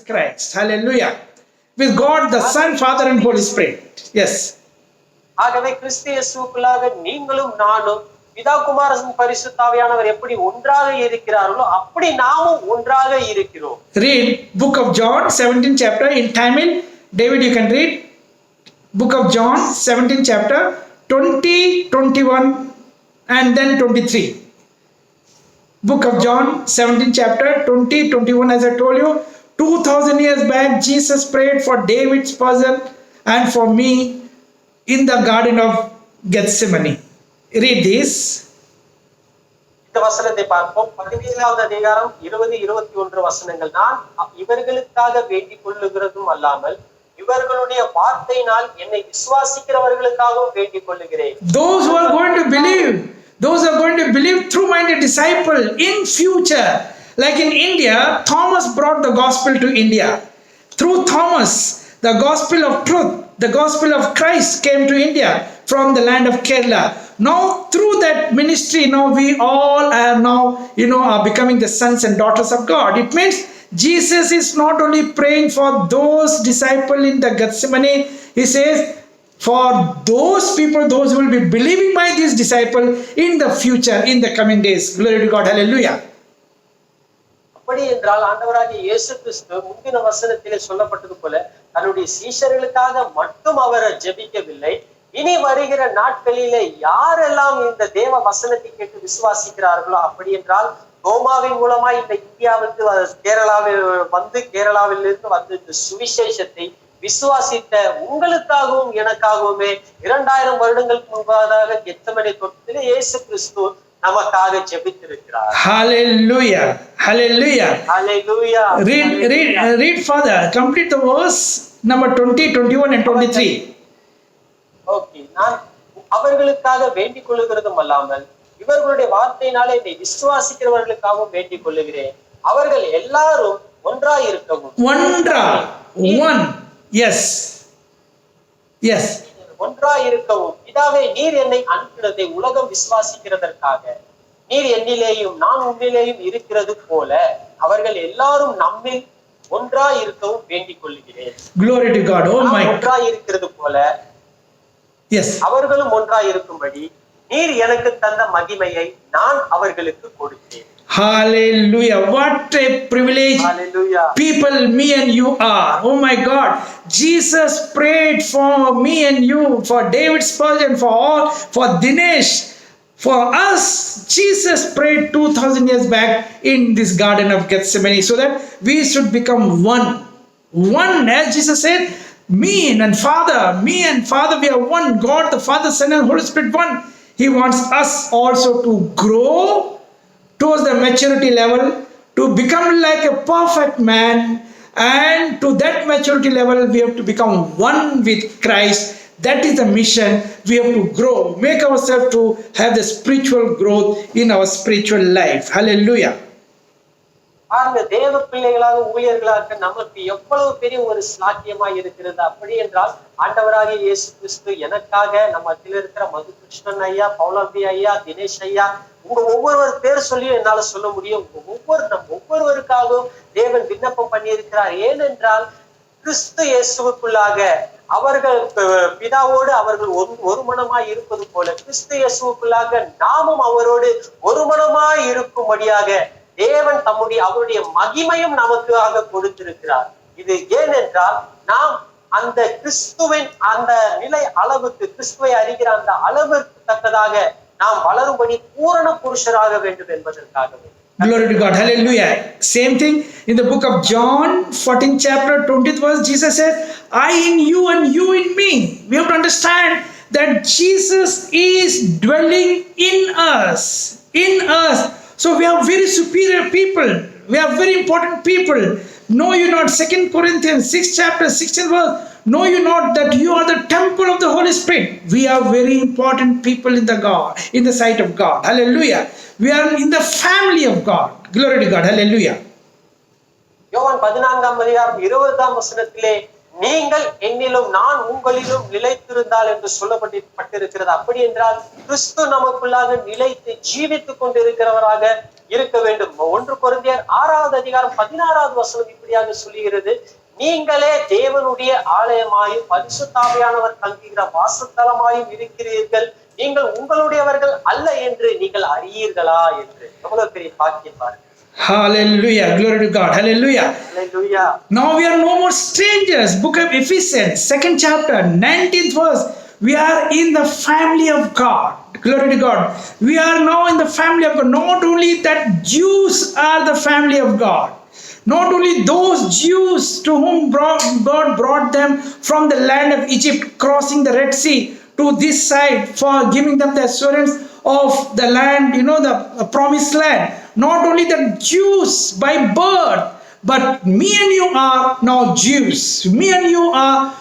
Christ. Hallelujah. With God, the Son, Father, and Holy Spirit. Yes. ஆகவே கிறிஸ்து இயேசுவுக்குள்ளாக நீங்களும் நானும் பிதா குமாரன் பரிசுத்தாவியானவர் எப்படி ஒன்றாக இருக்கிறார்களோ அப்படி நாமும் ஒன்றாக இருக்கிறோம். Read book of John 17th chapter in Tamil. David, you can read book of John 17th chapter 20, 21 and then 23. Book of John 17th chapter 20, 21. As I told you, 2000 years back Jesus prayed for David's person and for me in the garden of Gethsemane. Read this. இந்த வசனத்தை பார்ப்போம். 17வது அதிகாரம் 20, 21 வசனங்கள். நான் இவர்களுக்காக வேண்டிக் கொள்ளுகிறதும் அல்லாமல் இவர்களுடைய வார்த்தையினால் என்னை விசுவாசிக்கிறவர்களுக்காகவும் வேண்டிக் கொள்ளுகிறேன். Those who are going to believe, those are going to believe through my disciple in future. Like in India, Thomas brought the gospel to India. Through Thomas, the gospel of truth, the gospel of Christ came to India from the land of Kerala. Now through that ministry, now we all are now, are becoming the sons and daughters of God. It means Jesus is not only praying for those disciples in the Gethsemane, he says for those people, those who will be believing by this disciple in the future, in the coming days. Glory to God. Hallelujah. அப்படி என்றால் ஆண்டவராகிய இயேசு கிறிஸ்து முந்தின வசனத்திலே சொல்லப்பட்டது போல தன்னுடைய சீஷர்களுக்காக மட்டும் அவர் ஜெபிக்கவில்லை. இனி வருகிற நாட்களிலே யாரெல்லாம் இந்த தேவ வசனத்தை கேட்டு விசுவாசிக்கிறார்களோ, அப்படி என்றால் தோமாவின் மூலமா இந்த இந்தியாவுக்கு கேரளாவிலிருந்து வந்து இந்த சுவிசேஷத்தை விசுவாசித்த உங்களுக்காகவும் எனக்காகவுமே 2000 வருடங்களுக்கு முன்பாக கெத்செமனே தோட்டத்திலே இயேசு கிறிஸ்து நமக்காக ஜெபித்திருக்கிறார். Hallelujah. Hallelujah. Hallelujah. Read further. Complete the verse number 20, 21 and 23. Okay. நான் அவர்களுக்காக வேண்டிக் கொள்ளுகிறதும் அல்லாமல் இவர்களுடைய வார்த்தையினாலே என்னை விசுவாசிக்கிறவர்களுக்காகவும் வேண்டிக் கொள்ளுகிறேன். அவர்கள் எல்லாரும் ஒன்றாய் இருக்கவும். One. Yes. ஒன்றாய் இருக்கவும். பிதாவே, நீர் என்னை அனுப்பினதை உலகம் விசுவாசிக்கிறதற்காக நீர் என்னிலேயும் நான் உன்னிலேயும் இருக்கிறது போல அவர்கள் எல்லாரும் நம்மில் ஒன்றாய் இருக்கவும் வேண்டிக் கொள்ளுகிறேன். Glory to God. Oh my. ஒன்றாய் இருக்கிறது போல அவர்களும் ஒன்றாய் இருக்கும்படி நீர் எனக்கு தந்த மகிமையை நான் அவர்களுக்கு கொடுத்தேன். Hallelujah. What a privilege. Hallelujah. People, me and you are. Oh my God. Jesus prayed for me and you, for David Spurgeon, for all, for Dinesh, for us. Jesus prayed 2000 years back in this garden of Gethsemane so that we should become one. One, as Jesus said, me and Father, we are one. God, the Father, Son and Holy Spirit, one. He wants us also to grow towards the maturity level, to become like a perfect man, and to that maturity level we have to become one with Christ. That is the mission. We have to grow, make ourselves to have the spiritual growth in our spiritual life. Hallelujah. அந்த தேவ பிள்ளைகளாக ஊழியர்களாக நமக்கு எவ்வளவு பெரிய ஒரு சாக்கியமா இருக்கிறது. அப்படி என்றால் ஆண்டவராகிய இயேசு கிறிஸ்து எனக்காக நம்ம மத்தியில இருக்கிற மது கிருஷ்ணன் ஐயா, பௌலம்பி ஐயா, தினேஷ் ஐயா, உங்க ஒவ்வொருவர் பேர் சொல்லியும் என்னால சொல்ல முடியும். ஒவ்வொருவருக்காகவும் தேவன் விண்ணப்பம் பண்ணியிருக்கிறார். ஏனென்றால் கிறிஸ்து இயேசுவுக்குள்ளாக அவர்கள் பிதாவோடு அவர்கள் ஒரு மனமாய் இருப்பது போல கிறிஸ்து இயேசுவுக்குள்ளாக நாமும் அவரோடு ஒரு மனமாய் இருக்கும்படியாக தேவன் அவருடைய மகிமையும் நமக்காக கொடுத்திருக்கிறார். இது ஏனென்றால் நாம் அந்த கிறிஸ்துவின் அந்த நிலை அளவுக்கு, கிறிஸ்துவை அறிகிற அந்த அளவிற்கு தக்கதாக நாம் வளரும்படி பூரண புருஷராக வேண்டும் என்பதற்காகவே. Glory to God. Hallelujah. Same thing in the book of John 14th chapter 20th verse, Jesus said, I in you and you in me. We have to understand that Jesus is dwelling in us. So we are very superior people. We are very important people. Know you not, 2 Corinthians 6 chapter 16 verse, know you not that you are the temple of the Holy Spirit. We are very important people in the sight of God. Hallelujah. We are in the family of God. Glory to God. Hallelujah. யோவான் 14ஆம் அதிகாரம் 20ஆம் வசனத்திலே நீங்கள் என்னிலும் நான் உங்களிலும் நிலைத்திருந்தால் என்று சொல்லப்பட்டிருக்கிறது. அப்படி என்றால் கிறிஸ்து நமக்குள்ளாக நிலைத்து ஜீவித்துக் கொண்டிருக்கிறவராக இருக்க வேண்டும். 1 கொரிந்தியர் 6வது அதிகாரம் 16வது வசனம் இப்படியாக சொல்லுகிறது, நீங்களே தேவனுடைய ஆலயமாயும் பரிசுத்தாவியானவர் தங்குகிற வாசஸ்தலமாயும் இருக்கிறீர்கள், நீங்கள் உங்களுடையவர்கள் அல்ல என்று நீங்கள் அறியீர்களா என்று. எவ்வளவு பெரிய பாக்கியம் பாருங்க. Hallelujah. Glory to God. Hallelujah. Hallelujah. Now we are no more strangers. Book of Ephesians, 2nd chapter, 19th verse. We are in the family of God. Glory to God. We are now in the family of God. Not only that Jews are the family of God. Not only those Jews to whom God brought them from the land of Egypt, crossing the Red Sea to this side for giving them the assurance of the land, the promised land. Not only the Jews by birth, but me and you are now Jews. Me and you are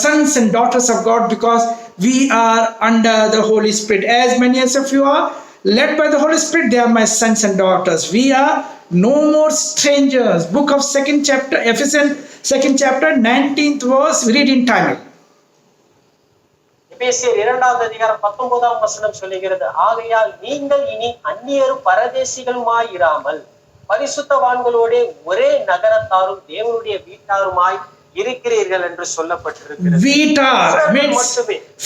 sons and daughters of God because we are under the Holy Spirit. As many as of you are led by the Holy Spirit, they are my sons and daughters. We are no more strangers. Book of 2nd chapter, Ephesians 2nd chapter, 19th verse. We read in Tamil. எபேசியர் 2வது அதிகாரம் 19ஆம் வசனம் சொல்லுகிறது, ஆகையால் நீங்கள் இனி அந்நியரும் பரதேசிகளுமாய் இராமல் பரிசுத்தவான்களோட ஒரே நகரத்தாரும் தேவனுடைய வீட்டாருமாய் இருக்கிறீர்கள் என்று சொல்லப்பட்டிருக்கிறது. Vitar means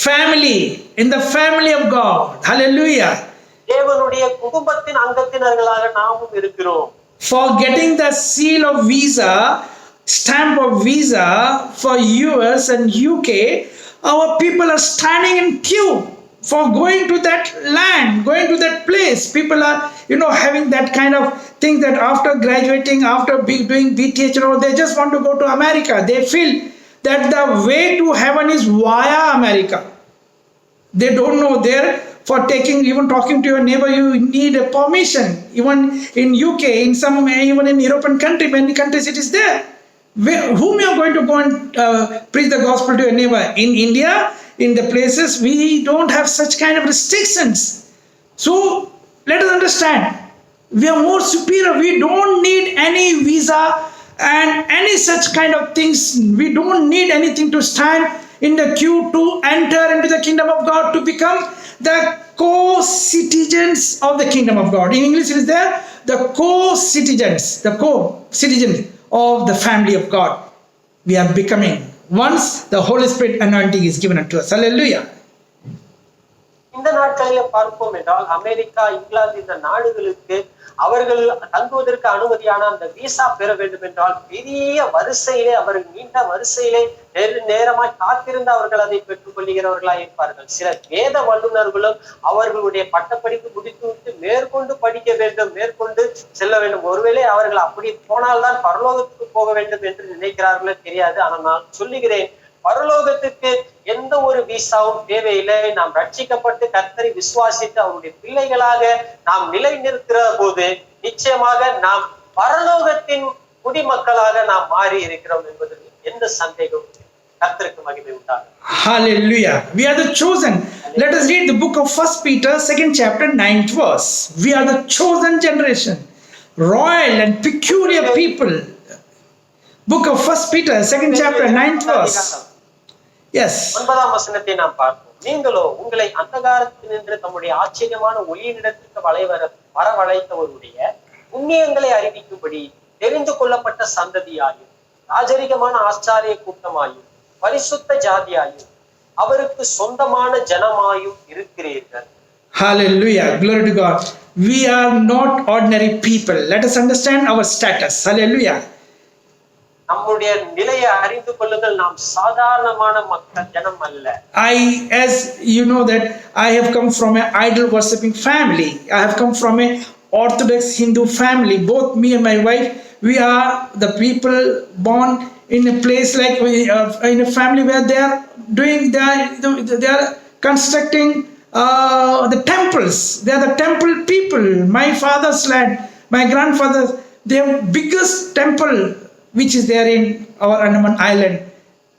family, in the family of God. Hallelujah. தேவனுடைய குடும்பத்தின் அங்கத்தினர்களாக நாமும் இருக்கிறோம். For getting the seal of visa, stamp of visa for US and UK, our people are standing in queue for going to that land, going to that place. People are, having that kind of thing that after graduating, after doing BTH, they just want to go to America. They feel that the way to heaven is via America. They don't know there. For even talking to your neighbor, you need a permission. Even in UK, even in European country, many countries it is there. Whom you are going to go and preach the gospel to your neighbor? In India, in the places, we don't have such kind of restrictions. So let us understand, we are more superior. We don't need any visa and any such kind of things. We don't need anything to stand in the queue to enter into the kingdom of God, to become the co-citizens of the kingdom of God. In English it is there, the co-citizens of the family of God. We are becoming once the Holy Spirit anointing is given unto us. Hallelujah. இந்த நாட்களில பார்ப்போம் என்றால் America, England இந்த நாடுகளுக்கு அவர்கள் தங்குவதற்கு அனுமதியான அந்த visa பெற வேண்டும் என்றால் பெரிய வரிசையிலே, அவர்கள் நீண்ட வரிசையிலே நேரமாய் காத்திருந்து அவர்கள் அதை பெற்றுக் கொள்ளுகிறவர்களா இருப்பார்கள். சில வேத வல்லுநர்களும் அவர்களுடைய பட்டப்படிப்பு முடித்துவிட்டு மேற்கொண்டு படிக்க வேண்டும், மேற்கொண்டு செல்ல வேண்டும். ஒருவேளை அவர்கள் அப்படி போனால்தான் பரலோகத்துக்கு போக வேண்டும் என்று நினைக்கிறார்களோ தெரியாது. ஆனால் நான் சொல்லுகிறேன், பரலோகத்துக்கு எந்த ஒரு விசாவும் தேவையில்லை. நாம் ரட்சிக்கப்பட்டு கர்த்தரை விசுவாசித்து அவருடைய பிள்ளைகளாக நாம் நிலை நிற்கிற போது நிச்சயமாக நாம் பரலோகத்தின் குடிமக்களாக நாம் மாறி இருக்கிறோம் என்பதில் எந்த சந்தேகமும் இல்லை. கர்த்தருக்கு மகிமை உண்டாகும். Hallelujah. We are the chosen. Let us read the book of 1 Peter 2nd chapter 9th verse. We are the chosen generation, royal and peculiar people. Book of 1 Peter 2nd chapter 9th verse. Yes. 9ஆம் வசனத்தை நாம் பார்ப்போம். நீங்களோ உங்களை அந்தகாரத்தினின்று தம்முடைய ஆச்சரியமான ஒளியினிடத்திற்கு வரவழைத்தவருடைய புண்ணியங்களை அறிவிக்கும்படி தெரிந்து கொள்ளப்பட்ட சந்ததியாயும் ராஜரிகமான ஆச்சாரிய கூட்டமாயும் பரிசுத்த ஜாதியாயும் அவருக்கு சொந்தமான ஜனமாயும் இருக்கிறீர்கள். Hallelujah. Glory to God. We are not ordinary people. Let us understand our status. Hallelujah. நம்முடைய நிலையை அறிந்து கொள்ளுங்கள். நாம் சாதாரணமான மக்கள் ஜனம் அல்ல. As you know that I have come from an idol worshipping family. I have come from a Orthodox Hindu family. Both me and my wife, we are the people born in a place like in a family where they are constructing the temples. They are the temple people. My father's land, my grandfather, they have biggest temple which is there in our Andaman Island.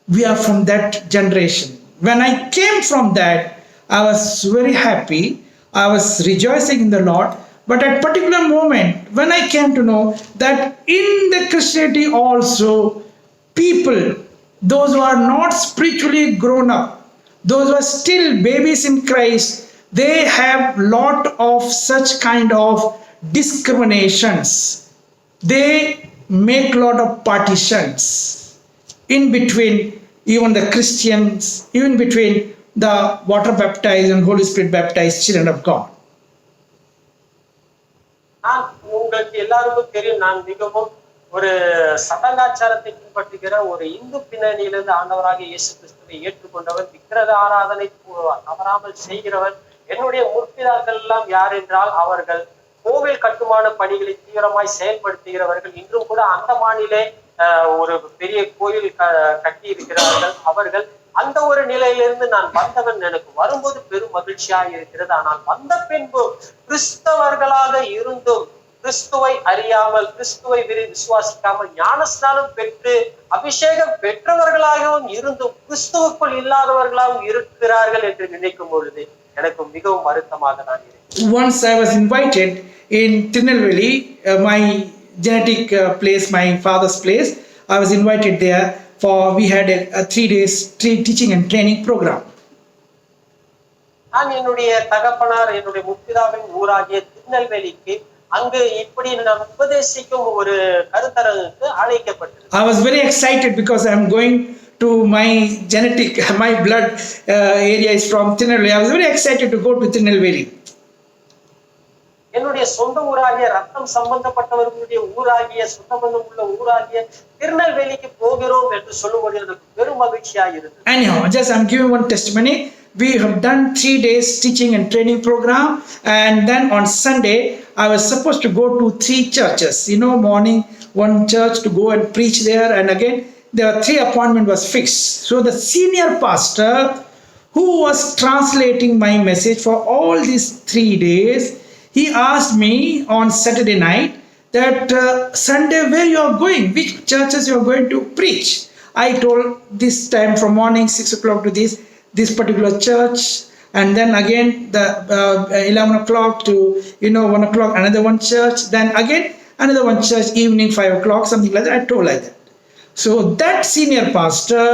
We are from that generation. When I came from that, I was very happy. I was rejoicing in the Lord. But at particular moment, when I came to know that in the Christianity also, people, those who are not spiritually grown up, those who are still babies in Christ, they have lot of such kind of discriminations. They make lot of partitions in between even the Christians, even between the water baptized and Holy Spirit baptized children of God. நான் உங்களுக்கு எல்லாருக்கும் தெரியும், நான் மிகவும் ஒரு சடங்காச்சாரத்தை பின்பற்றுகிற ஒரு இந்து பின்னணியிலிருந்து ஆண்டவராகிய இயேசு கிறிஸ்துவை ஏற்றுக்கொண்டவன், விக்கிரக ஆராதனை தவறாமல் செய்கிறவன். என்னுடைய முற்பிதாக்கள் எல்லாம் யார் என்றால் அவர்கள் கோவில் கட்டுமான பணிகளை தீவிரமாய் செயல்படுத்துகிறவர்கள். இன்றும் கூட அந்தமானிலே ஒரு பெரிய கோயில் கட்டி இருக்கிறார்கள் அவர்கள். அந்த ஒரு நிலையிலிருந்து நான் வந்தவன். எனக்கு வரும்போது பெரும் மகிழ்ச்சியாக இருக்கிறது. ஆனால் வந்த பின்பு கிறிஸ்தவர்களாக இருந்தும் கிறிஸ்துவை அறியாமல், கிறிஸ்துவை விசுவாசிக்காமல், ஞானஸ்நானம் பெற்று அபிஷேகம் பெற்றவர்களாகவும் இருந்தும் கிறிஸ்துவுக்குள் இல்லாதவர்களாகவும் இருக்கிறார்கள் என்று நினைக்கும் பொழுது எனக்கு மிகவும் வருத்தமாக தான் இருக்கு. Once I was invited in Tirunelveli, my genetic place, my father's place. I was invited there for, we had a 3 days teaching and training program. நான் என்னுடைய தகப்பனார் என்னுடைய முப்பிதாவின் ஊராகிய திருநெல்வேலிக்கு அங்கு இப்படி நான் உபதேசிக்கும் ஒரு கருத்தரங்குக்கு அழைக்கப்பட்டது. I was very excited because I am going to my genetic, my blood area is from Tirunelveli. I was very excited to go to Tirunelveli. என்னுடைய சொந்த ஊராகிய ரத்தம் சம்பந்தப்பட்டவர்களுடைய ஊராகிய சுத்தபந்தம் உள்ள ஊராகிய திருநெல்வேலிக்கு போகிறோம் என்று சொல்லும்போது எனக்கு பெரும் மகிழ்ச்சியாக இருந்தது. Anyhow, just I'm giving one testimony. We have done 3 days teaching and training program, and then on Sunday I was supposed to go to 3 churches. Morning one church to go and preach there, and again there were 3 appointment was fixed. So the senior pastor who was translating my message for all these 3 days, he asked me on Saturday night that Sunday where you are going, which churches you are going to preach. I told this time from morning 6 o'clock to this particular church, and then again the 11 o'clock to 1 o'clock another one church, then again another one church evening 5 o'clock, something like that. I told like that. So that senior pastor,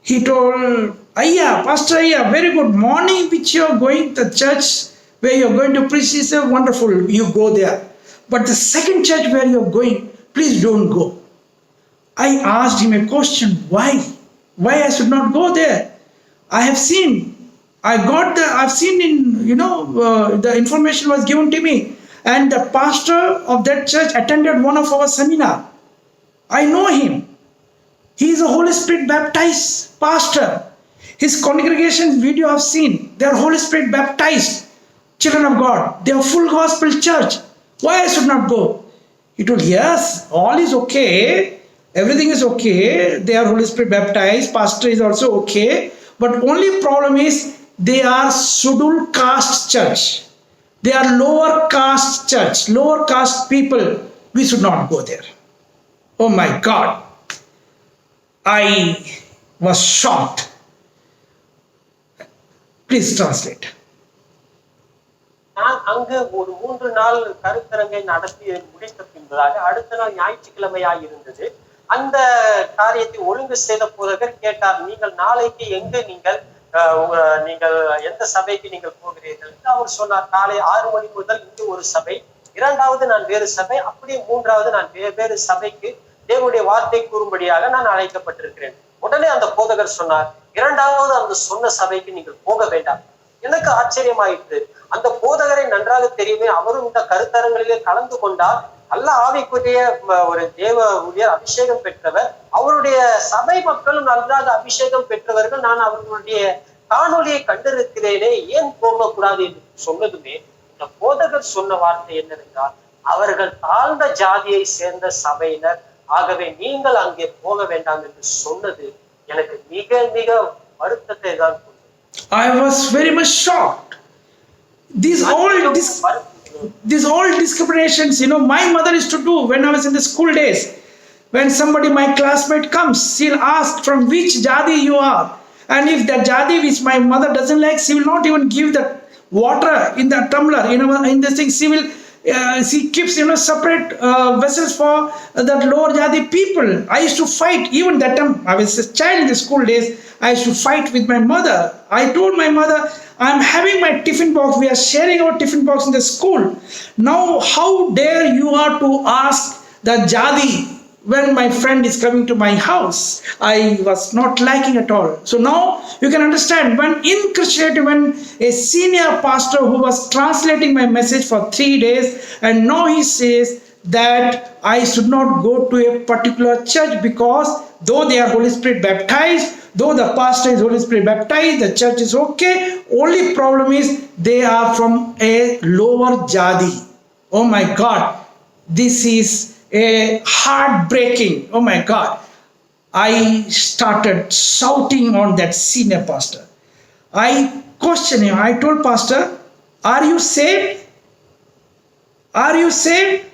he told, Pastor Ayya, very good morning which you are going, the church where you are going to preach is wonderful, you go there. But the second church where you are going, please don't go. I asked him a question, why I should not go there? I've seen in, the information was given to me, and the pastor of that church attended one of our seminar. I know him. He is a Holy Spirit baptized pastor. His congregation video I've seen, they are Holy Spirit baptized children of God. They are full gospel church. Why I should not go? He told, yes, all is okay. Everything is okay. They are Holy Spirit baptized. Pastor is also okay. But only problem is they are scheduled caste church. They are lower caste church. Lower caste people. We should not go there. Oh my God. I was shocked. Please translate. நான் அங்கு ஒரு 3 நாள் கருத்தரங்கை நடத்தி முடித்த பின்பதாக அடுத்த நாள் ஞாயிற்றுக்கிழமையாய் இருந்தது. அந்த காரியத்தை ஒழுங்கு செய்த போதகர் கேட்டார், நீங்கள் நாளைக்கு எங்கு நீங்கள் எந்த சபைக்கு நீங்கள் போகிறீர்கள்? அவர் சொன்னார், காலை 6 மணி முதல் இங்கு ஒரு சபை, 2வது நான் வேறு சபை, அப்படியே 3வது நான் வேறு சபைக்கு தேவனுடைய வார்த்தை கூறும்படியாக நான் அழைக்கப்பட்டிருக்கிறேன். உடனே அந்த போதகர் சொன்னார், 2வது அந்த சொன்ன சபைக்கு நீங்கள் போக வேண்டாம். எனக்கு ஆச்சரியமாயிற்று. அந்த போதகரை நன்றாக தெரியுமே, அவரும் இந்த கருத்தரங்களிலே கலந்து கொண்டார். நல்ல ஆவிக்குரிய ஒரு தேவ ஊழியர், அபிஷேகம் பெற்றவர். அவருடைய சபை மக்களும் நன்றாக அபிஷேகம் பெற்றவர்கள். நான் அவர்களுடைய காணொலியை கண்டிருக்கிறேனே, ஏன் போகக்கூடாது என்று சொன்னதுமே இந்த போதகர் சொன்ன வார்த்தை என்னவென்றால், அவர்கள் தாழ்ந்த ஜாதியை சேர்ந்த சபையினர், ஆகவே நீங்கள் அங்கே போக வேண்டாம் என்று சொன்னது எனக்கு மிக மிக வருத்தத்தை தான். I was very much shocked. These all discriminations, my mother used to do when I was in the school days. When somebody, my classmate comes, she'll ask from which jadi you are. And if that jadi which my mother doesn't like, she will not even give the water in the tumbler, in this thing. She keeps, separate vessels for that lower jadi people. I used to fight. Even that time, I was a child in the school days. I used to fight with my mother. I told my mother, I'm having my tiffin box. We are sharing our tiffin box in the school. Now, how dare you are to ask the jadi when my friend is coming to my house? I was not liking at all. So now you can understand, when in Christianity, when a senior pastor who was translating my message for 3 days, and now he says that I should not go to a particular church because though they are Holy Spirit baptized, though the pastor is Holy Spirit baptized, the church is okay. Only problem is they are from a lower jadi. Oh my God, this is a heartbreaking. Oh my God. I started shouting on that senior pastor. I questioned him. I told pastor, are you saved? Are you saved?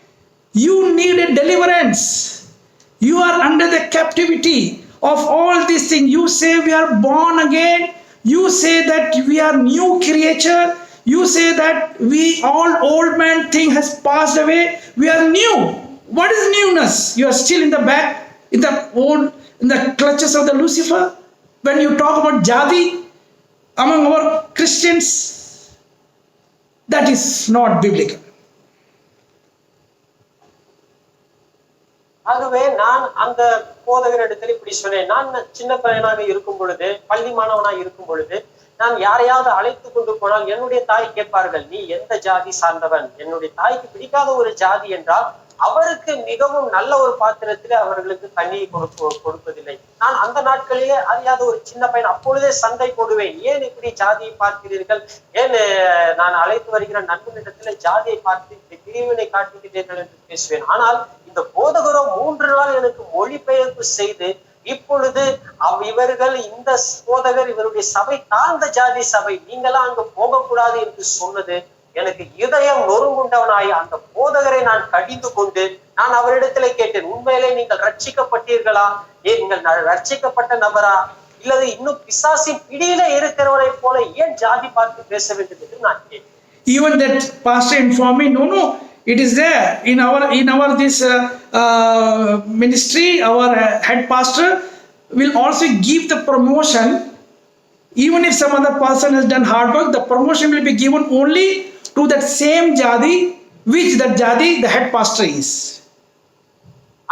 You need a deliverance. You are under the captivity of all these things. You say we are born again. You say that we are new creature. You say that we all old man thing has passed away. We are new. What is newness? You are still in the back, in the old, in the clutches of the Lucifer. When you talk about jadi among our Christians, that is not biblical. ஆகவே நான் அந்த போதகரிடத்தில் இப்படி சொன்னேன். நான் சின்ன பையனாக இருக்கும் பொழுது, பள்ளி மாணவனாக இருக்கும் பொழுது, நான் யாரையாவது அழைத்து கொண்டு போனால் என்னுடைய தாய் கேட்பார்கள், நீ எந்த ஜாதி சார்ந்தவன்? என்னுடைய தாய்க்கு பிடிக்காத ஒரு ஜாதி என்றால் அவருக்கு மிகவும் நல்ல ஒரு பாத்திரத்திலே அவர்களுக்கு தண்ணியை கொடுப்பதில்லை. நான் அந்த நாட்களிலே அறியாத ஒரு சின்ன பையன், அப்பொழுதே சண்டை போடுவேன். ஏன் இப்படி ஜாதியை பார்க்கிறீர்கள்? ஏன் நான் அழைத்து வருகிற நண்பனிடத்துல ஜாதியை பார்த்து பிரிவினை காட்டுகிறீர்கள் என்று பேசுவேன். ஆனால் இந்த போதகரோ 3 நாள் எனக்கு மொழிபெயர்ப்பு செய்து, இப்பொழுது இவர்கள் இந்த போதகர் இவருடைய சபை தாழ்ந்த ஜாதி சபை, நீங்களாம் அங்கு போகக்கூடாது என்று சொன்னது எனக்கு இதயம் நொறுங்குண்டவனாய் அந்த போதகரை நான் கடிந்து கொண்டு நான் அவரிடத்திலே கேட்டேன், உண்மையிலே நீங்கள் ரட்சிக்கப்பட்டீர்களா? நீங்கள் ரட்சிக்கப்பட்ட நபரா? இல்லது இன்னும் பிசாசின் பிடியில இருக்கிறவரை போல ஏன் ஜாதி பார்த்து பேச வேண்டும் என்று நான் கேட்டேன். Even that pastor informed me, no, it is there in our this ministry. Our head pastor will also give the promotion. Even if some other person has done hard work, the promotion will be given only to that same jadi which that jadi the head pastor is.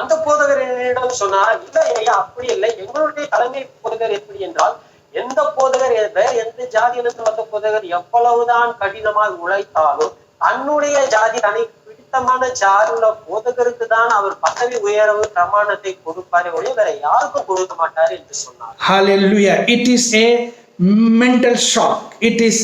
அந்த போதகர் என்னிடம் சொன்னார், இல்ல ஐயா அப்படி இல்லை, எங்களுடைய தலைமை போதகர் எப்படி என்றால், எந்த போதகர் வேற எந்த ஜாதியிலிருந்து வந்த போதகர் எவ்வளவுதான் கடினமாக உழைத்தாலும் தன்னுடைய ஜாதி தனக்கு பிடித்தமான ஜாதியுள்ள போதகருக்கு தான் அவர் பதவி உயர்வு பிரமாணத்தை கொடுப்பாரே ஒழிய வேற யாருக்கும் கொடுக்க மாட்டாரு என்று சொன்னார். Hallelujah. It is a mental shock. It is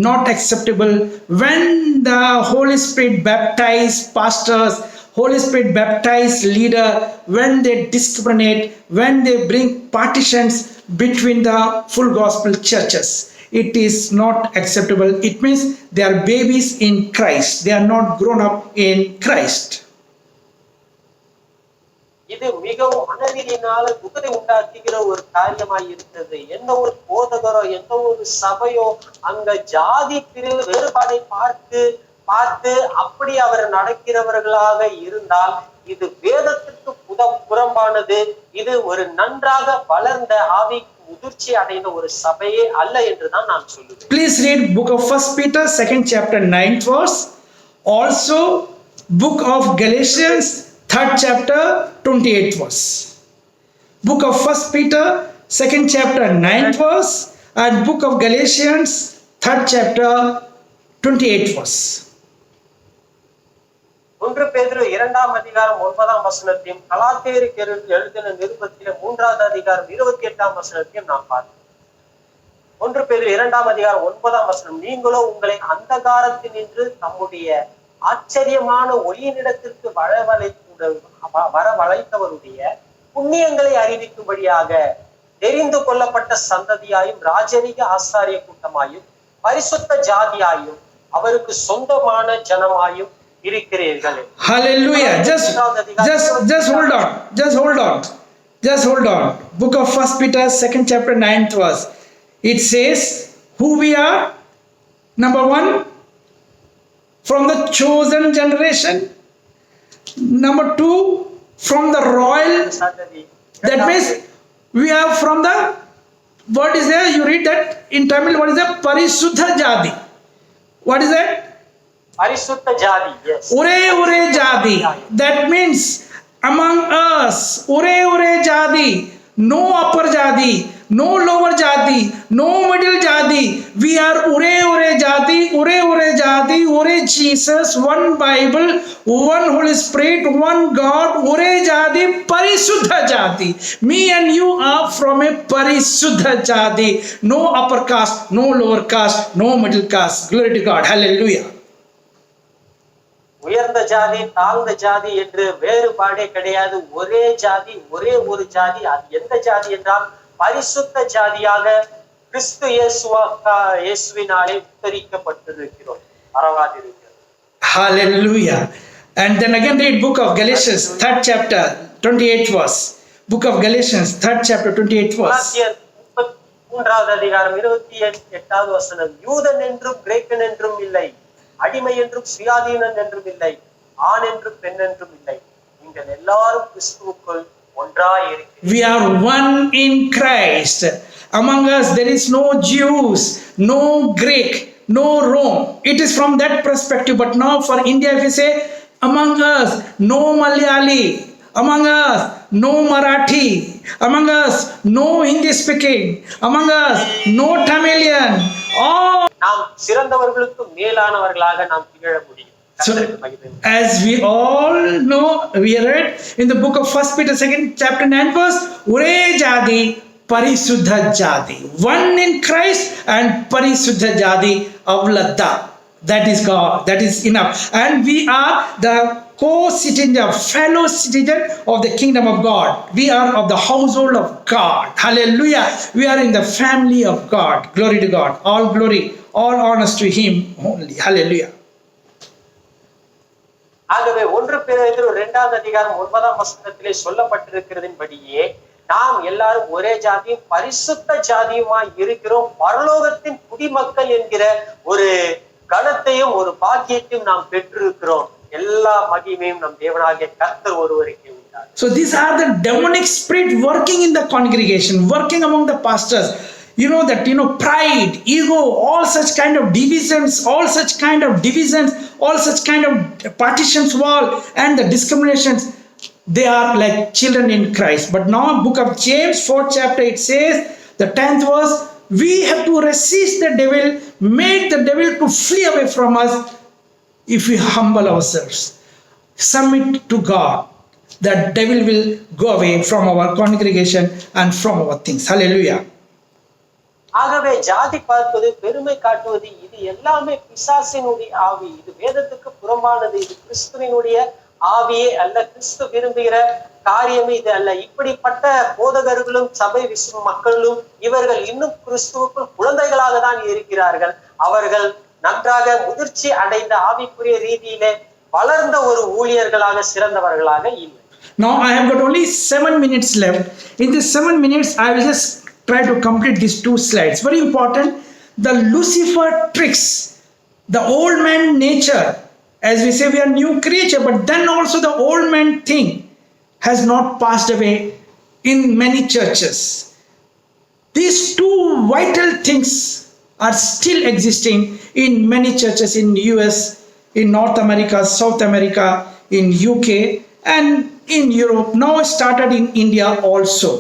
not acceptable when the Holy Spirit baptized pastors, Holy Spirit baptized leader, when they discriminate, when they bring partitions between the full gospel churches. It is not acceptable. It means they are babies in Christ. They are not grown up in Christ. இது மிகவும் மனதினால துக்கத்தை உண்டாக்குகிற ஒரு காரியமாய் இருக்கிறது. எந்த ஒரு போதகரோ எந்த ஒரு சபையோ அங்க ஜாதி பிரிவு வேறுபாடை பார்த்து அப்படி அவர் நடக்கிறவர்களாக இருந்தால் இது வேதத்திற்கு புறம்பானது. இது ஒரு நன்றாக வளர்ந்த ஆவி முதிர்ச்சி அடைந்த ஒரு சபையே அல்ல என்றுதான் நான் சொல்லுவேன். Please read book of 1 Peter 2nd chapter 9th verse. Also book of Galatians 3rd chapter 28th verse. Book of 1 Peter 2nd chapter 9th verse and book of Galatians 3rd chapter 28th verse. 1 பேதுரு 2ஆம் அதிகாரம் 9ஆம் வசனத்தையும் கலாத்தியருக்கு எழுதின நிருபத்திலே 3வது அதிகாரம் 28ஆம் வசனத்தையும் நாம் பார்த்தோம். 1 பேதுரு 2ஆம் அதிகாரம் 9ஆம் வசனம், நீங்களோ உங்களை அந்தகாரத்தினின்று தம்முடைய ஆச்சரியமான ஒளியினிடத்திற்கு வரவழைத்தவருடைய புண்ணியங்களை அறிவிக்கும்படியாக தெரிந்து கொள்ளப்பட்ட சந்ததியாயும் ராஜரீக ஆசாரிய கூட்டமாயும் பரிசுத்த ஜாதியாயும் அவருக்கு சொந்தமான ஜனமாயும் இருக்கிறீர்கள். Hallelujah. Just hold on. Book of 1 Peter 2nd chapter 9th verse. It says who we are. Number 1, from the chosen generation. Number 2, from the royal. That means we are from the what is there? You read that in Tamil. What is that? Parisuddha Jadi. What is that? பரிசுத்த ஜாதி. Yes. Ure Jadi. That means among us, Ure Jadi. No upper Jadi, no lower Jadi, no middle Jadi. We are Ure Jadi, Ure Jadi, Ure Jesus, one Bible, one Holy Spirit, one God, Ure Jadi, Parisuddha Jadi. Me and you are from a Parisuddha Jadi. No upper caste, no lower caste, no middle caste. Glory to God. Hallelujah. உயர்ந்த ஜாதி தாழ்ந்த ஜாதி என்று வேறுபாடே கிடையாது. ஒரே ஜாதி, ஒரே ஒரு ஜாதி. அது எந்த ஜாதி என்றால் பரிசுத்த ஜாதியாக கிறிஸ்து இயேசுவினாலே உத்தரிக்கப்பட்டிருக்கிறோம். பரவாதிருக்கிறோம். Hallelujah. And then again read book of Galatians, 3rd chapter, 28th verse. Book of Galatians, 3rd chapter, 28th verse. 33வது அதிகாரம் 28வது வசனம். யூதன் என்றும் கிரேக்கன் என்றும் இல்லை, அடிமை என்றும் சுயாதீனன் என்றும் இல்லை, ஆண் என்றும் பெண் என்றும் இல்லை, நீங்கள் எல்லாரும் கிறிஸ்துவுக்குள் ஒன்றாய் இருக்கிறீர்கள். We are one in Christ. Among us there is no Jews, no Greek, no Rome. It is from that perspective. But now for India, if we say among us no Malayali, among us no Marathi, among us no Hindi speaking, among us no Tamilian, all. நாம் சிறந்தவர்களுக்கு மேலானவர்களாக நாம் திகழ முடியும். So, as we all know, we read in the book of 1 Peter 2nd chapter 9 verse, Ure Jadi, Parisuddha Jadi. One in Christ and Parisuddha Jadi avladda. That is God. That is enough. And we are the co-citizen, fellow citizen of the kingdom of God. We are of the household of God. Hallelujah. We are in the family of God. Glory to God. All glory, all honors to Him only. Hallelujah. ஆகவே 1 பேதுரு 2வது அதிகாரம் 9ஆம் வசனத்திலே சொல்லப்பட்டிருக்கிறதின்படியே நாம் எல்லாரும் ஒரே ஜாதியும் பரிசுத்த ஜாதியுமாய் இருக்கிறோம். பரலோகத்தின் குடிமக்கள் என்கிற ஒரு கனத்தையும் ஒரு பாக்கியத்தையும் நாம் பெற்றிருக்கிறோம். எல்லா மகிமையும் நம் தேவனாகிய கர்த்தர் ஒருவருக்கே உண்டாகும். So these are the demonic spirit working in the congregation, working among the pastors. You know that, pride, ego, all such kind of divisions, all such kind of partitions wall and the discriminations, they are like children in Christ. But now book of James 4th chapter, it says, the 10th verse, we have to resist the devil, make the devil to flee away from us if we humble ourselves, submit to God. The devil will go away from our congregation and from our things. Hallelujah. ஆகவே ஜாதி பார்ப்பது, பெருமை காட்டுவது, இது எல்லாமே பிசாசினுடைய ஆவி. இது வேதத்துக்கு புறம்பானது. இது கிறிஸ்துவினுடைய ஆவியே அல்ல. கிறிஸ்து விரும்புகிற காரியமே இது அல்ல. இப்படிப்பட்ட போதகர்களும் சபை மக்களும் இவர்கள் இன்னும் கிறிஸ்துவுக்குள் குழந்தைகளாக தான் இருக்கிறார்கள். அவர்கள் நன்றாக முதிர்ச்சி அடைந்த ஆவிக்குரிய ரீதியிலே வளர்ந்த ஒரு ஊழியர்களாக சிறந்தவர்களாக இல்லை. Now I have got only 7 minutes left. In these 7 minutes, I will just try to complete these 2 slides. Very important. The Lucifer tricks, the old man nature. As we say, we are new creature, but then also the old man thing has not passed away in many churches. These 2 vital things are still existing in many churches in US, in North America, South America, in UK, and in Europe. Now it started in India also.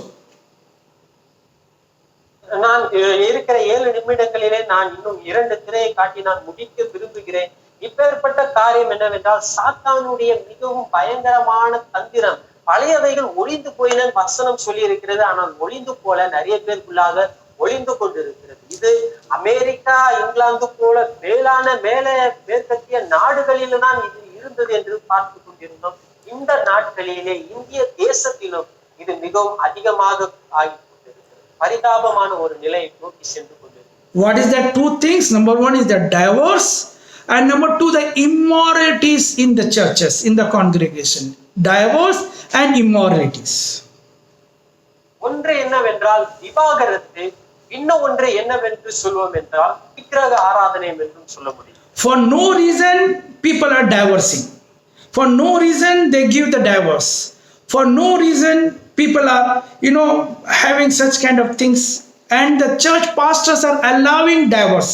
நான் இருக்கிற 7 நிமிடங்களிலே நான் இன்னும் 2 திரையை காட்டி நான் முடிக்க விரும்புகிறேன். இப்பேற்பட்ட காரியம் என்னவென்றால், சாத்தானுடைய மிகவும் பயங்கரமான தந்திரம். பழையவைகள் ஒளிந்து போயின வசனம் சொல்லி இருக்கிறது. ஆனால் ஒளிந்து போல நிறைய பேருக்குள்ளாக ஒளிந்து கொண்டிருக்கிறது. இது அமெரிக்கா, இங்கிலாந்து போல மேற்கத்திய நாடுகளில் தான் இது இருந்தது என்று பார்த்து கொண்டிருந்தோம். இந்த நாட்களிலே இந்திய தேசத்திலும் இது மிகவும் அதிகமாக ஆகி பரிதாபமான ஒரு நிலையை நோக்கி சென்று கொண்டிருக்கிறது. What is that 2 things? Number 1 is the divorce, and number 2 the immoralities in the churches, in the congregation. Divorce and immoralities. ஒன்று என்னவென்றால் விவாகரத்து, இன்னும் ஒன்று என்னவென்று சொல்வோம் என்றால் விக்கிரக ஆராதனை என்றும் சொல்ல முடியும். For no reason people are divorcing. For no reason they give the divorce. For no reason people are having such kind of things and the church pastors are allowing divorce.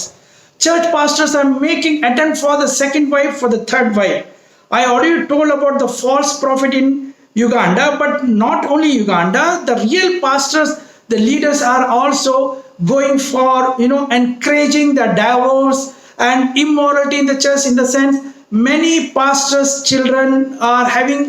Church pastors are making attempt for the second wife, for the third wife. I already told about the false prophet in Uganda, but not only Uganda, the real pastors, the leaders are also going for, encouraging the divorce and immorality in the church, in the sense many pastors children are having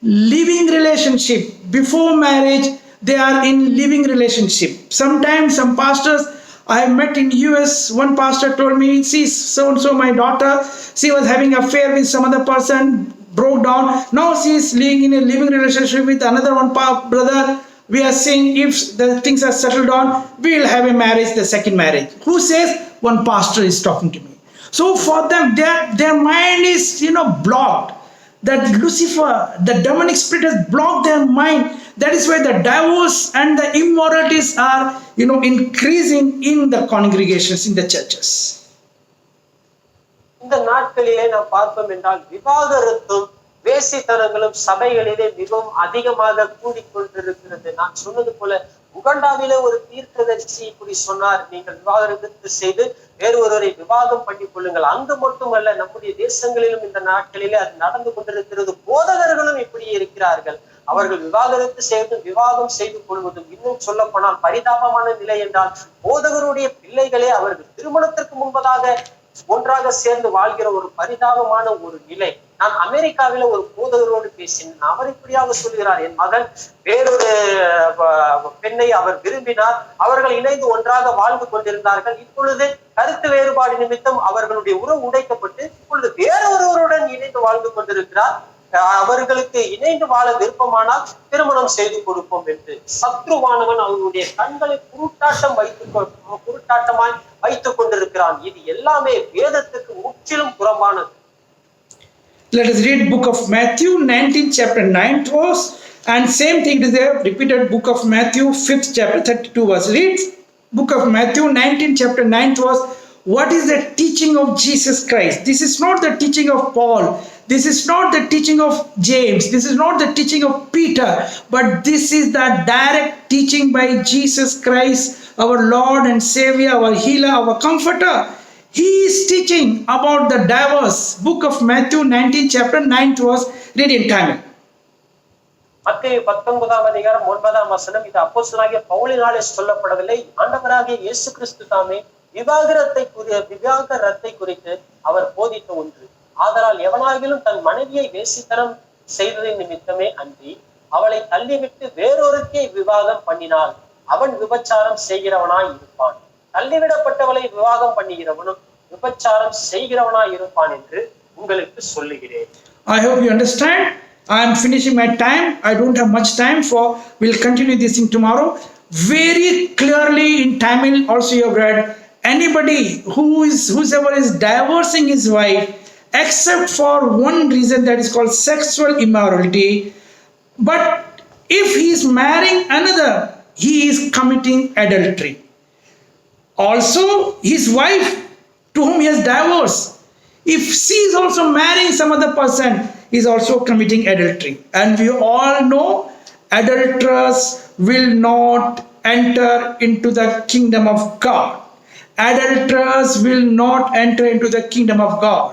living relationship before marriage. They are in living relationship. Sometimes some pastors I have met in US, one pastor told me, see, so and so, my daughter, she was having affair with some other person, broke down, now she is living in a living relationship with another one brother. We are saying if the things are settled down, we will have a marriage, the second marriage. Who says? One pastor is talking to me. So for them, their mind is blocked. That Lucifer, the demonic spirit, has blocked their mind. That is why the divorce and the immoralities are increasing in the congregations, in the churches. இந்த நாட்களிலே நாம் பார்ப்போம் என்றால் விவாகரத்தும் வேசித்தனங்களும் சபைகளிலே மிகவும் அதிகமாக கூடிக்கொண்டிருக்கிறது. நான் சொன்னது போல உகண்டாவிலே ஒரு தீர்க்கதரிசி இப்படி சொன்னார், நீங்கள் விவாகரத்து செய்து வேறு ஒருவரை விவாதம் பண்ணி கொள்ளுங்கள். அங்கு மட்டுமல்ல, நம்முடைய தேசங்களிலும் இந்த நாட்களிலே அது நடந்து கொண்டிருக்கிறது. போதகர்களும் இப்படி இருக்கிறார்கள். அவர்கள் விவாகரத்து செய்வதும் விவாதம் செய்து கொள்வதும், இன்னும் சொல்ல போனால் பரிதாபமான நிலை என்றால் போதகருடைய பிள்ளைகளே அவர்கள் திருமணத்திற்கு முன்பதாக ஒன்றாக சேர்ந்து வாழ்கிற ஒரு பரிதாபமான ஒரு நிலை. நான் அமெரிக்காவில ஒரு போதகரோடு பேசினேன். அவர் இப்படியாக சொல்கிறார், என் மகன் வேறொரு பெண்ணை அவர் விரும்பினார், அவர்கள் இணைந்து ஒன்றாக வாழ்ந்து கொண்டிருந்தார்கள். இப்பொழுது கருத்து வேறுபாடு நிமித்தம் அவர்களுடைய உறவு உடைக்கப்பட்டு இப்பொழுது வேறொருவருடன் இணைந்து வாழ்ந்து கொண்டிருக்கிறார். அவர்களுக்கு இணைந்து வாழ விருப்பமானால் திருமணம் செய்து கொடுப்போம் என்று சத்ருவானவன் அவர்களுடைய கண்களை குருட்டாட்டமாய் வைத்துக் கொண்டிருக்கிறான். இது எல்லாமே வேதத்துக்கு முற்றிலும் புறம்பானது. Let us read book of Matthew 19 chapter 9 verse, and same thing is there repeated book of Matthew 5th chapter 32 verse. Read book of Matthew 19 chapter 9 verse. What is the teaching of Jesus Christ? This is not the teaching of Paul. This is not the teaching of James. This is not the teaching of Peter. But this is the direct teaching by Jesus Christ, our Lord and Savior, our healer, our comforter. He is teaching about the divorce. Book of Matthew 19 chapter 9 verse. Read in Tamil. மத்தேயு 19ஆம் அதிகாரம் 9ஆம் வசனம். இது அப்போஸ்தலனாகிய பவுலினாலே சொல்லப்படவில்லை, ஆண்டவராகிய இயேசு கிறிஸ்து தாமே விவாகரத்தை குறித்து அவர் போதித்த ஒன்று. ஆதலால் எவனாகிலும் தன் மனைவியை வேசித்தனம் செய்ததின் நிமித்தமே அன்றி அவளை தள்ளிவிட்டு வேறொருக்கே விவாகம் பண்ணினால் அவன் விபச்சாரம் செய்கிறவனாய் இருப்பான். தள்ளிவிடப்பட்டவளை விவாகம் பண்ணுகிறவனும் விபச்சாரம் செய்கிறவனாய் இருப்பான் என்று உங்களுக்கு சொல்லுகிறேன். I hope you understand. I am finishing my time. I don't have much time we'll continue this thing tomorrow. Very clearly in Tamil also you have read, anybody whosoever is divorcing his wife except for one reason, that is called sexual immorality, but if he is marrying another, he is committing adultery. Also his wife to whom he has divorced, if she is also marrying some other person, he is also committing adultery. And we all know adulterers will not enter into the kingdom of God. Adulterers will not enter into the kingdom of God.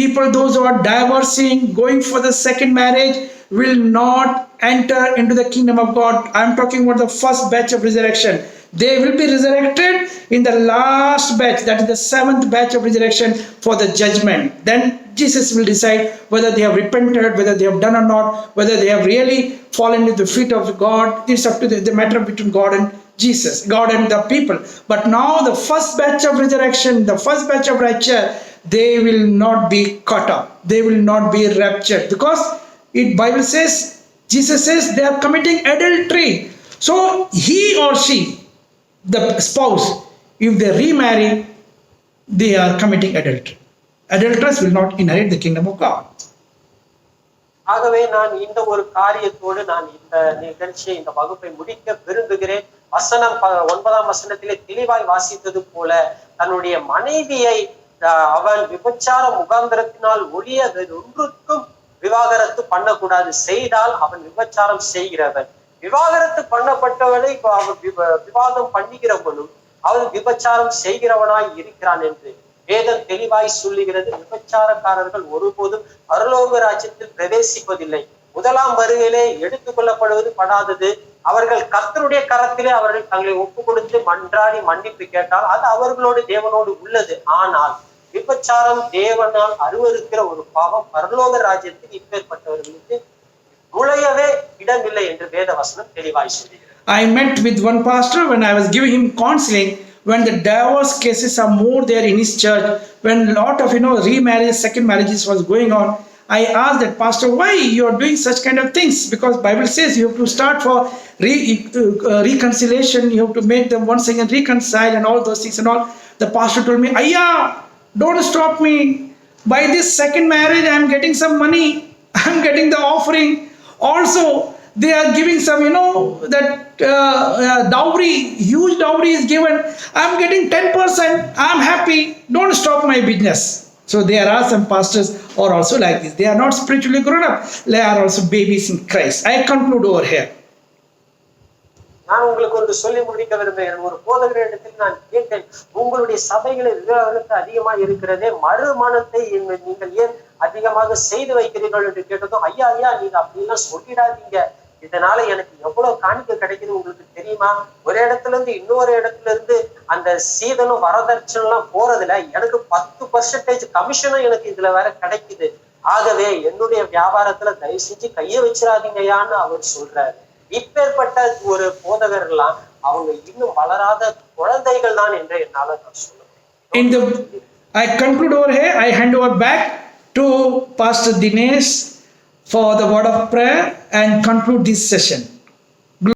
People, those who are divorcing, going for the second marriage, will not enter into the kingdom of God. I am talking about the first batch of resurrection. They will be resurrected in the last batch, that is the 7th batch of resurrection for the judgment. Then Jesus will decide whether they have repented, whether they have done or not, whether they have really fallen into the feet of God. It's up to the matter between God and Jesus, God and the people. But now the first batch of resurrection, the first batch of rapture, they will not be caught up. They will not be raptured, because Bible says, Jesus says they are committing adultery. So he or she, the spouse, if they remarry, they are committing adultery. Adulterers will not inherit the kingdom of God. ஆகவே நான் இந்த ஒரு காரியத்தோடு நான் இந்த நிகழ்ச்சியை, இந்த வகுப்பை முடிக்க விரும்புகிறேன். வசனம் 9ஆம் வசனத்திலே தெளிவாய் வாசித்தது போல தன்னுடைய மனைவியை அவன் விபச்சார முகாந்திரத்தினால் ஒழிய ஒன்றுக்கும் விவாகரத்து பண்ணக்கூடாது. செய்தால் அவன் விபச்சாரம் செய்கிறவன். விவாகரத்து பண்ணப்பட்டவனை இப்ப அவன் விவாதம் பண்ணிக்கிறவனும் அவன் விபச்சாரம் செய்கிறவனாய் இருக்கிறான் என்று வேதம் தெளிவாய் சொல்லுகிறது. விபச்சாரக்காரர்கள் ஒருபோதும் பரலோக ராஜ்யத்தில் பிரவேசிப்பதில்லை. முதலாம் வருகையிலே எடுத்துக் கொள்ளப்படுவது படாதது. அவர்கள் கர்த்தருடைய கரத்திலே அவர்கள் தங்களை ஒப்பு கொடுத்து மன்றாடி மன்னிப்பு கேட்டால் அது அவர்களோடு தேவனோடு உள்ளது. ஆனால் விபச்சாரம் தேவனால் அருவருக்கிற ஒரு பாவம். பரலோக ராஜ்யத்தில் இப்பேற்பட்டவர்களுக்கு நுழையவே இடமில்லை என்று வேத வசனம் தெளிவாய் சொல்லுகிறது. I met with one pastor when I was giving him counseling. When the divorce cases are more there in his church, when a lot of remarriages, second marriages was going on, I asked that pastor, why you are doing such kind of things? Because Bible says you have to start for reconciliation. You have to make them once again reconcile and all those things and all. The pastor told me, Ayya, don't stop me. By this second marriage, I am getting some money. I am getting the offering. Also, they are giving some, that dowry, huge dowry is given. I am getting 10%. I am happy. Don't stop my business. So there are some pastors who are also like this. They are not spiritually grown up. They are also babies in Christ. I conclude over here. நான் உங்களுக்கு ஒன்று சொல்லி முடிக்க விரும்புகிறேன். ஒரு போதகர் இடத்தில் நான் கேட்டேன், உங்களுடைய சபைகளில் விவாகரத்து அதிகமாக இருக்கிறதே, மறுமணத்தை நீங்கள் ஏன் அதிகமாக செய்து வைக்கிறீர்கள் என்று கேட்டதும், ஐயா நீங்க அப்படிலாம் சொல்லிடாதீங்க, இதனால எனக்கு எவ்வளவு காணிக்கை கிடைக்குது உங்களுக்கு தெரியுமா? ஒரு இடத்துல இருந்து இன்னொரு இடத்துல இருந்து அந்த சீதனும் வரதட்சணை எல்லாம் போறதுல எனக்கு 10% கமிஷனும் எனக்கு இதுல வேற கிடைக்குது. ஆகவே என்னுடைய வியாபாரத்துல தயவு செஞ்சு கைய வச்சிடாதீங்கயான்னு அவர் சொல்றாரு. இப்பேற்பட்ட ஒரு போதகர் எல்லாம் அவங்க இன்னும் வளராத குழந்தைகள் தான் என்று என்னால நான் சொல்லுவேன். I conclude over here. I hand over back to Pastor Dinesh for the word of prayer and conclude this session.